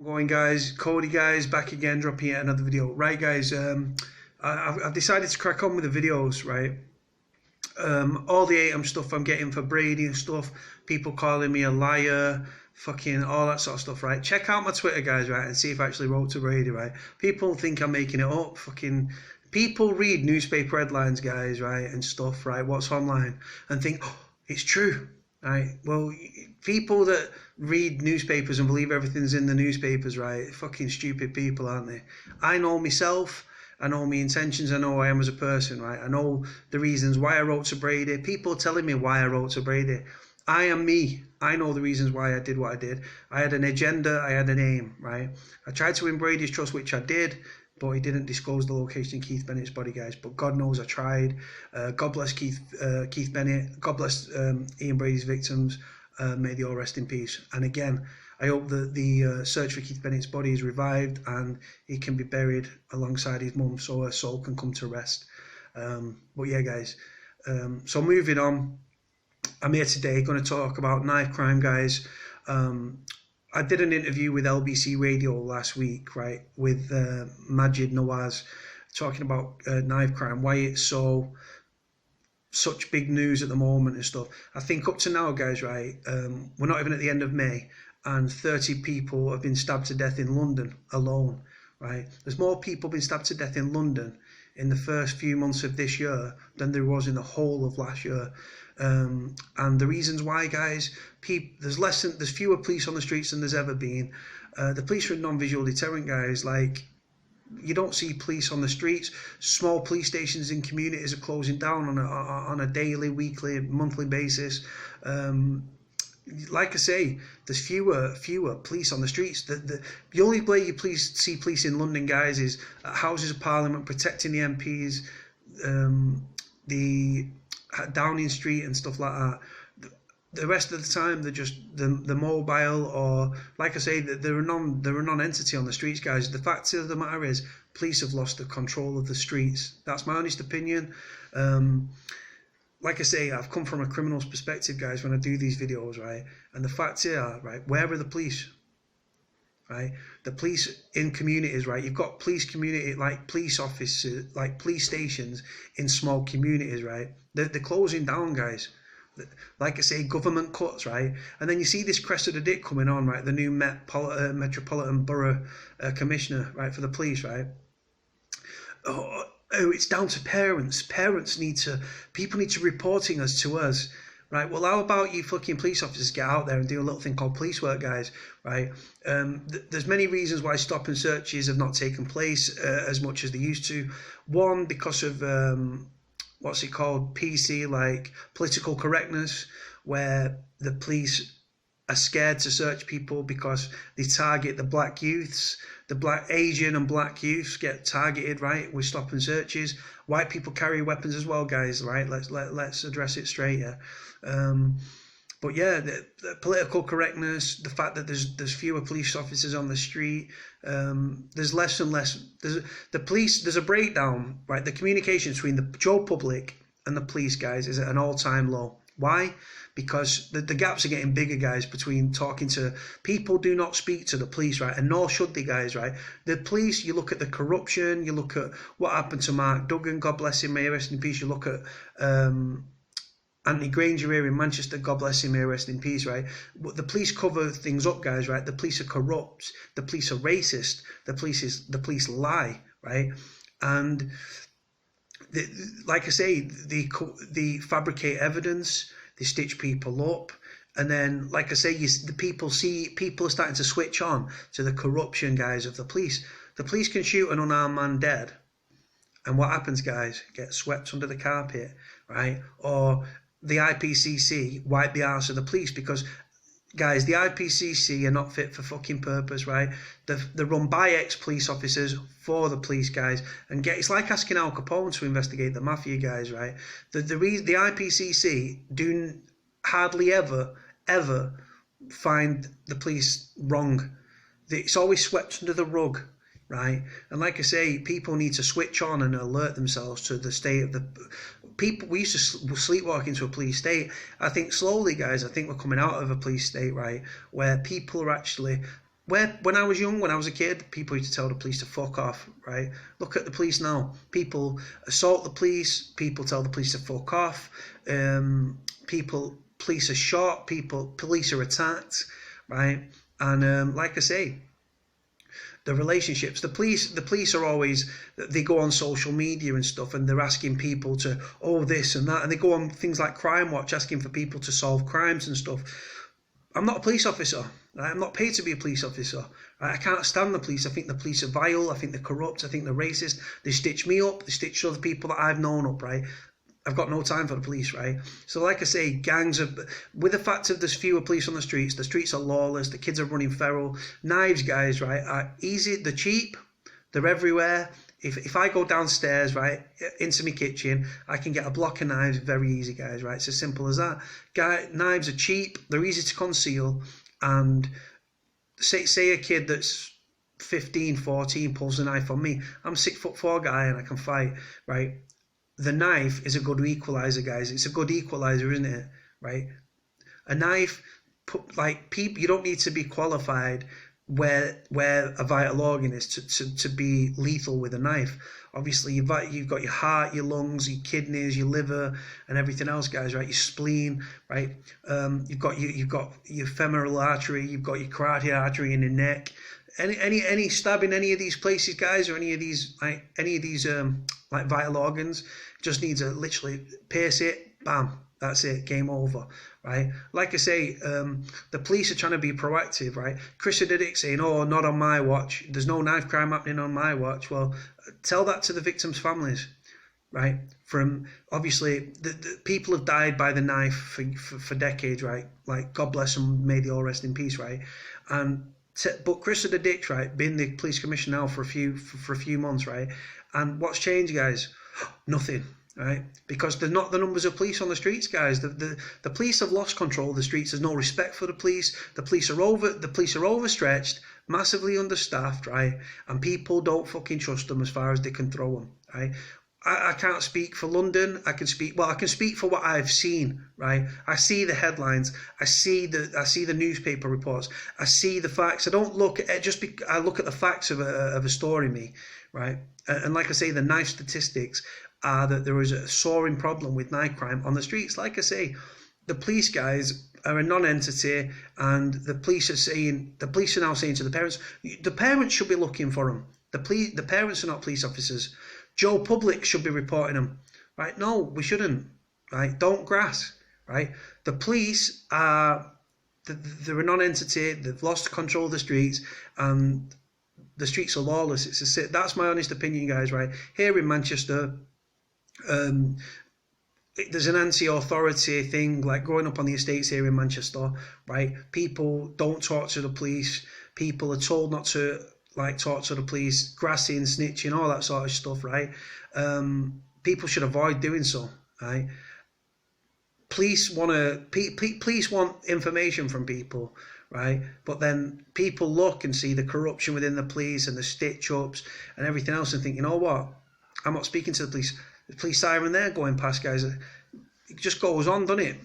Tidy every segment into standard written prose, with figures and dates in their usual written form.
going, guys? Cody, guys, back again, dropping yet another video. Right, guys, I've decided to crack on with the videos, right? All the ATM stuff I'm getting for Brady and stuff, people calling me a liar, fucking all that sort of stuff, right? Check out my Twitter, guys, right, and see if I actually wrote to Brady, right? People think I'm making it up, fucking... People read newspaper headlines, guys, right, and stuff, right, what's online, and think, oh, it's true, right? Well, people that read newspapers and believe everything's in the newspapers, right, fucking stupid people, aren't they? I know myself, I know my intentions, I know who I am as a person, right? I know the reasons why I wrote to Brady. People telling me why I wrote to Brady. I am me. I know the reasons why I did what I did. I had an agenda, I had an aim, right? I tried to win Brady's trust, which I did, but he didn't disclose the location of Keith Bennett's body, guys. But God knows I tried. God bless Keith Bennett. God bless Ian Brady's victims. May they all rest in peace. And again, I hope that the search for Keith Bennett's body is revived and he can be buried alongside his mum so her soul can come to rest. But yeah, guys. So moving on, I'm here today going to talk about knife crime, guys. I did an interview with LBC Radio last week, right, with Majid Nawaz, talking about knife crime, why it's such big news at the moment and stuff. I think up to now, guys, right, we're not even at the end of May, and 30 people have been stabbed to death in London alone, right? There's more people been stabbed to death in London in the first few months of this year than there was in the whole of last year. And the reasons why, guys, there's fewer police on the streets than there's ever been. The police are non-visual deterrent, guys. Like, you don't see police on the streets. Small police stations in communities are closing down on a daily, weekly, monthly basis. Like I say, there's fewer police on the streets. The only way you see police in London, guys, is at Houses of Parliament protecting the MPs, the Downing Street and stuff like that. The rest of the time, they're just the mobile, or like I say, they're a non-entity on the streets, guys. The fact of the matter is, police have lost the control of the streets. That's my honest opinion. Like I say, I've come from a criminal's perspective, guys, when I do these videos, right? And the facts here, right, where are the police? Right, the police in communities, right? You've got police community, like police officers, like police stations in small communities, right? They're closing down, guys. Like I say, government cuts, right? And then you see this crest of the dick coming on, right? The new Metropolitan Borough Commissioner, right, for the police, right? Oh, it's down to parents. People need to reporting us to us. Right, well, how about you fucking police officers get out there and do a little thing called police work, guys, right? There's many reasons why stop and searches have not taken place as much as they used to. One, because of, what's it called, PC, like political correctness, where the police are scared to search people because they target the black youths. The black, Asian and black youths get targeted, right, with stop and searches. White people carry weapons as well, guys, right? Let's address it straight here. But yeah, the political correctness, the fact that there's fewer police officers on the street, there's less and less. There's a breakdown, right? The communication between the Joe public and the police, guys, is at an all-time low. Why? Because the gaps are getting bigger, guys, between talking to people. Do not speak to the police, right? And nor should they, guys, right? The police, you look at the corruption, you look at what happened to Mark Duggan, God bless him, may he rest in peace. You look at Anthony Granger here in Manchester, God bless him, may he rest in peace, right? The police cover things up, guys, right? The police are corrupt, the police are racist, the police lie, right? And like I say, they fabricate evidence, they stitch people up, and then, like I say, people are starting to switch on to the corruption, guys, of the police. The police can shoot an unarmed man dead, and what happens, guys? Get swept under the carpet, right? Or the IPCC wipe the arse of the police because, guys, the IPCC are not fit for fucking purpose, right? They're run by ex-police officers for the police, guys. And it's like asking Al Capone to investigate the mafia, guys, right? The IPCC do hardly ever find the police wrong. It's always swept under the rug, right? And like I say, people need to switch on and alert themselves to the state of the people. We used to sleepwalk into a police state. I think slowly, guys, I think we're coming out of a police state, right, where people are actually when I was young, when I was a kid, people used to tell the police to fuck off, right? Look at the police now. People assault the police. People tell the police to fuck off. Police are shot. Police are attacked, right? And like I say, the relationships, the police are always, they go on social media and stuff, and they're asking people to, oh, this and that, and they go on things like Crime Watch asking for people to solve crimes and stuff. I'm not a police officer. Right? I'm not paid to be a police officer. Right? I can't stand the police. I think the police are vile. I think they're corrupt. I think they're racist. They stitch me up. They stitch other people that I've known up, right? I've got no time for the police, right? So like I say, gangs are, with the fact that there's fewer police on the streets are lawless, the kids are running feral. Knives, guys, right, are easy, they're cheap, they're everywhere. If I go downstairs, right, into my kitchen, I can get a block of knives very easy, guys, right? It's as simple as that. Knives are cheap, they're easy to conceal, and say a kid that's 15, 14 pulls a knife on me. I'm a 6'4" guy and I can fight, right? The knife is a good equalizer, guys. It's a good equalizer, isn't it? Right? A knife, people, you don't need to be qualified where a vital organ is to be lethal with a knife. Obviously, you've got your heart, your lungs, your kidneys, your liver, and everything else, guys. Right? Your spleen, right? You've got your femoral artery, you've got your carotid artery in your neck. Any stab in any of these places, guys, or any of these like vital organs, just needs to literally pierce it, bam, that's it, game over, right? Like I say, the police are trying to be proactive, right? Chris did it saying, oh, not on my watch, there's no knife crime happening on my watch. Well, tell that to the victims' families, right? From, obviously, the people have died by the knife for decades, right? Like, God bless them, may they all rest in peace, right? But Chris the Ditch, right, been the police commissioner now for a few months, right? And what's changed, guys? Nothing, right? Because they're not the numbers of police on the streets, guys. The police have lost control of the streets. There's no respect for the police. The police are overstretched, massively understaffed, right? And people don't fucking trust them as far as they can throw them, right? I can't speak for London. I can speak for what I've seen, right? I see the headlines. I see the newspaper reports. I see the facts. I don't look at I look at the facts of a story, me, right? And like I say, the knife statistics are that there is a soaring problem with knife crime on the streets. Like I say, the police guys are a non-entity, and the police are now saying to the parents should be looking for them. The parents are not police officers. Joe Public should be reporting them, right? No, we shouldn't, right? Don't grass, right? The police they're a non-entity. They've lost control of the streets, and the streets are lawless. That's my honest opinion, guys, right? Here in Manchester, there's an anti-authority thing, like growing up on the estates here in Manchester, right? People don't talk to the police. People are told not to talk to the police, grassing, snitching, all that sort of stuff, right? People should avoid doing so, right? Police want information from people, right? But then people look and see the corruption within the police and the stitch-ups and everything else and think, you know what? I'm not speaking to the police. The police siren there going past, guys. It just goes on, doesn't it?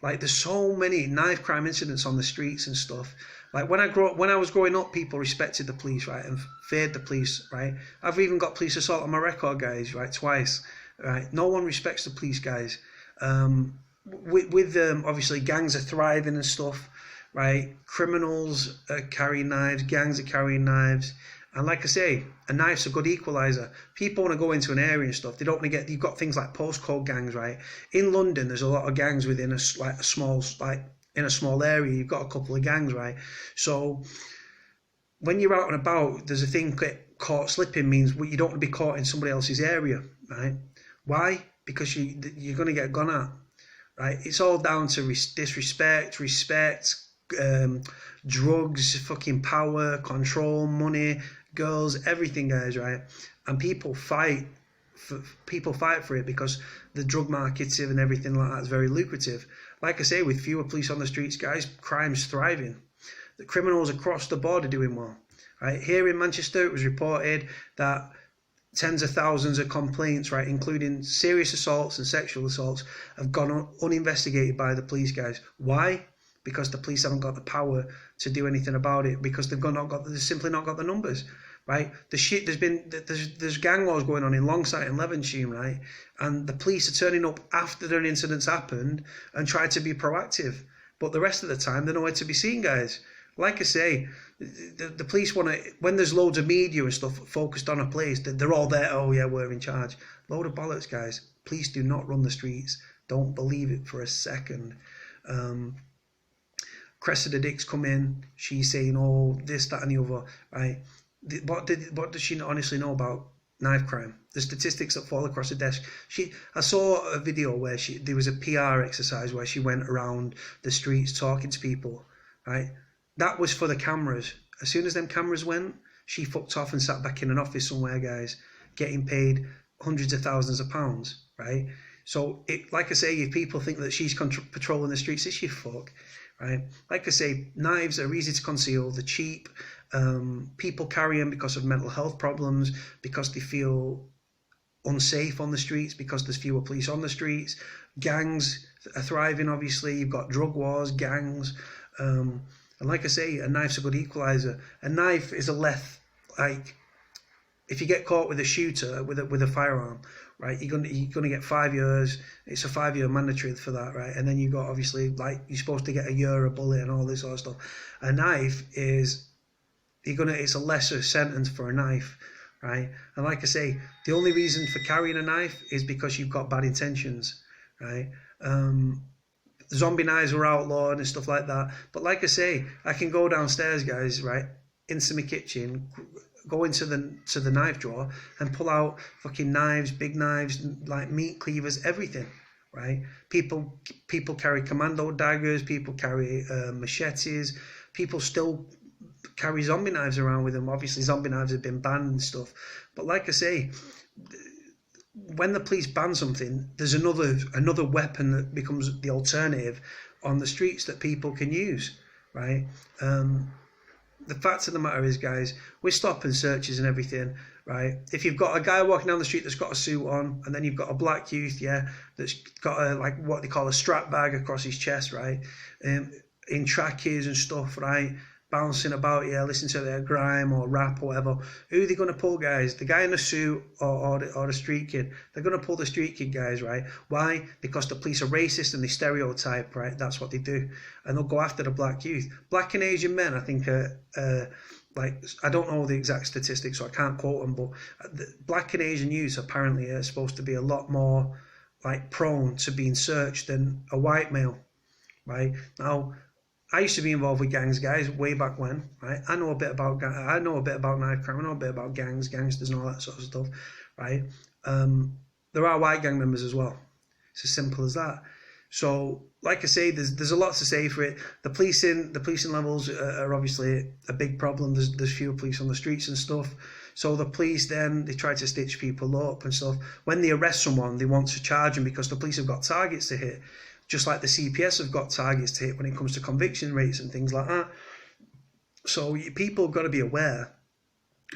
Like, there's so many knife crime incidents on the streets and stuff. Like, when I was growing up, people respected the police, right, and feared the police, right? I've even got police assault on my record, guys, right, twice, right? No one respects the police, guys. Obviously, gangs are thriving and stuff, right? Criminals are carrying knives, gangs are carrying knives. And like I say, a knife's a good equalizer. People want to go into an area and stuff. They don't want to you've got things like postcode gangs, right? In London, there's a lot of gangs within in a small area. You've got a couple of gangs, right? So when you're out and about, there's a thing caught slipping means you don't want to be caught in somebody else's area, right? Why? Because you're going to get gone at, right? It's all down to disrespect, respect, drugs, fucking power, control, money, girls, everything, guys, right? And people fight for it because the drug market and everything like that is very lucrative. Like I say, with fewer police on the streets, guys, crime's thriving. The criminals across the board are doing well, right? Here in Manchester, it was reported that tens of thousands of complaints, right, including serious assaults and sexual assaults, have gone uninvestigated by the police, guys. Why? because the police haven't got the power to do anything about it, because they've simply not got the numbers, right? There's gang wars going on in Longsight and Levenshulme, right? And the police are turning up after their incidents happened and try to be proactive, but the rest of the time they're nowhere to be seen, guys. Like I say, the police want to, when there's loads of media and stuff focused on a place, they're all there. Oh yeah, we're in charge. Load of bollocks, guys. Police do not run the streets. Don't believe it for a second. Cressida Dick's come in. She's saying, oh, this, that, and the other. Right? What does she honestly know about knife crime? The statistics that fall across her desk. I saw a video where there was a PR exercise where she went around the streets talking to people. Right? That was for the cameras. As soon as them cameras went, she fucked off and sat back in an office somewhere, guys, getting paid hundreds of thousands of pounds. Right? So, like I say, if people think that she's patrolling the streets, it's your fuck, right? Like I say, knives are easy to conceal, they're cheap, people carry them because of mental health problems, because they feel unsafe on the streets, because there's fewer police on the streets. Gangs are thriving, obviously. You've got drug wars, gangs, and like I say, a knife's a good equaliser. A knife is if you get caught with a shooter, with a firearm, right, you're gonna get 5 years. It's a 5-year mandatory for that, right? And then you got, obviously, like, you're supposed to get a year a bullet and all this sort of stuff. A knife it's a lesser sentence for a knife, right? And like I say, the only reason for carrying a knife is because you've got bad intentions, right? Zombie knives were outlawed and stuff like that. But like I say, I can go downstairs, guys, right, into my kitchen, go into the knife drawer and pull out fucking knives, big knives, like meat cleavers, everything, right? People carry commando daggers, people carry machetes, people still carry zombie knives around with them. Obviously, zombie knives have been banned and stuff. But like I say, when the police ban something, there's another weapon that becomes the alternative on the streets that people can use, right? The fact of the matter is, guys, we're stopping searches and everything, right? If you've got a guy walking down the street that's got a suit on, and then you've got a black youth, that's got like what they call a strap bag across his chest, right? In trackies and stuff, right? Bouncing about, listening to their grime or rap or whatever. Who are they going to pull, guys? The guy in the suit or the street kid? They're going to pull the street kid, guys, right? Why? Because the police are racist and they stereotype, right? That's what they do. And they'll go after the black youth. Black and Asian men, I think, I don't know the exact statistics, so I can't quote them, but black and Asian youths apparently are supposed to be a lot more, like, prone to being searched than a white male, right? Now, I used to be involved with gangs, guys, way back when, right? I know a bit about knife crime, I know a bit about gangsters and all that sort of stuff, right? There are white gang members as well. It's as simple as that. So, like I say, there's a lot to say for it. The policing levels are obviously a big problem. There's fewer police on the streets and stuff. So the police then, they try to stitch people up and stuff. When they arrest someone, they want to charge them because the police have got targets to hit. Just like the CPS have got targets to hit when it comes to conviction rates and things like that. So people have got to be aware.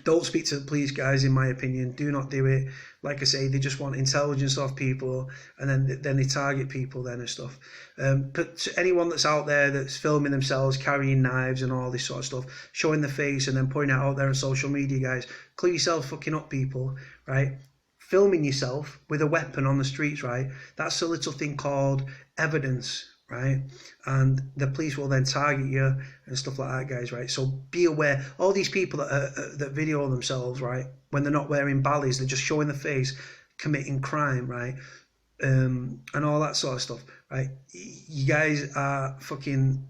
Don't speak to the police, guys, in my opinion. Do not do it. Like I say, they just want intelligence off people, and then they target people then and stuff. But to anyone that's out there that's filming themselves carrying knives and all this sort of stuff, showing the face and then putting it out there on social media, guys, clear yourself fucking up, people, right? Filming yourself with a weapon on the streets, right? That's a little thing called evidence, right? And the police will then target you and stuff like that, guys, right? So be aware. All these people that video themselves, right, when they're not wearing ballies, they're just showing the face, committing crime, right? And all that sort of stuff, right? You guys are fucking...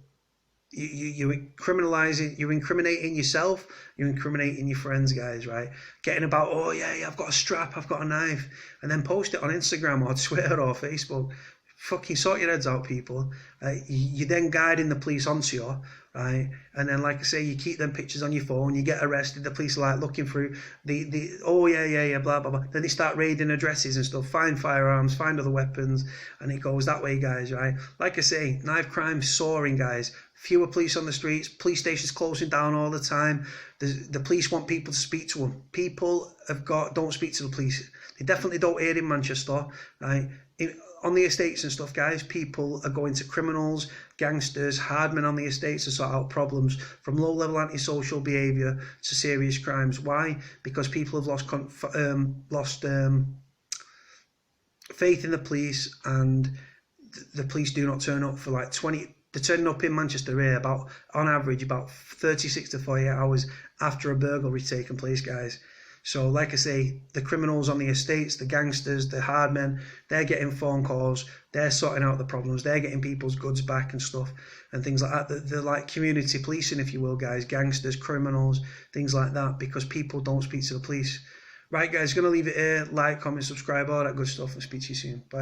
You're incriminating yourself, you're incriminating your friends, guys, right? Getting about, oh yeah, I've got a strap, I've got a knife, and then post it on Instagram or Twitter or Facebook. Fucking sort your heads out, people. You're then guiding the police onto you, right? And then, like I say, you keep them pictures on your phone, you get arrested, the police are like looking through oh yeah, blah, blah, blah. Then they start raiding addresses and stuff, find firearms, find other weapons, and it goes that way, guys, right? Like I say, knife crime soaring, guys. Fewer police on the streets, police stations closing down all the time. The police want people to speak to them. People don't speak to the police. They definitely don't here in Manchester, right? on the estates and stuff, guys, people are going to criminals, gangsters, hard men on the estates to sort out problems, from low-level antisocial behaviour to serious crimes. Why? Because people have lost faith in the police, and the police do not turn up for like 20. They're turning up in Manchester here on average about 36 to 48 hours after a burglary taken place, guys. So like I say, the criminals on the estates, the gangsters, the hard men, they're getting phone calls, they're sorting out the problems, they're getting people's goods back and stuff and things like that. They're like community policing, if you will, guys, gangsters, criminals, things like that, because people don't speak to the police. Right, guys, going to leave it here. Like, comment, subscribe, all that good stuff, and speak to you soon. Bye.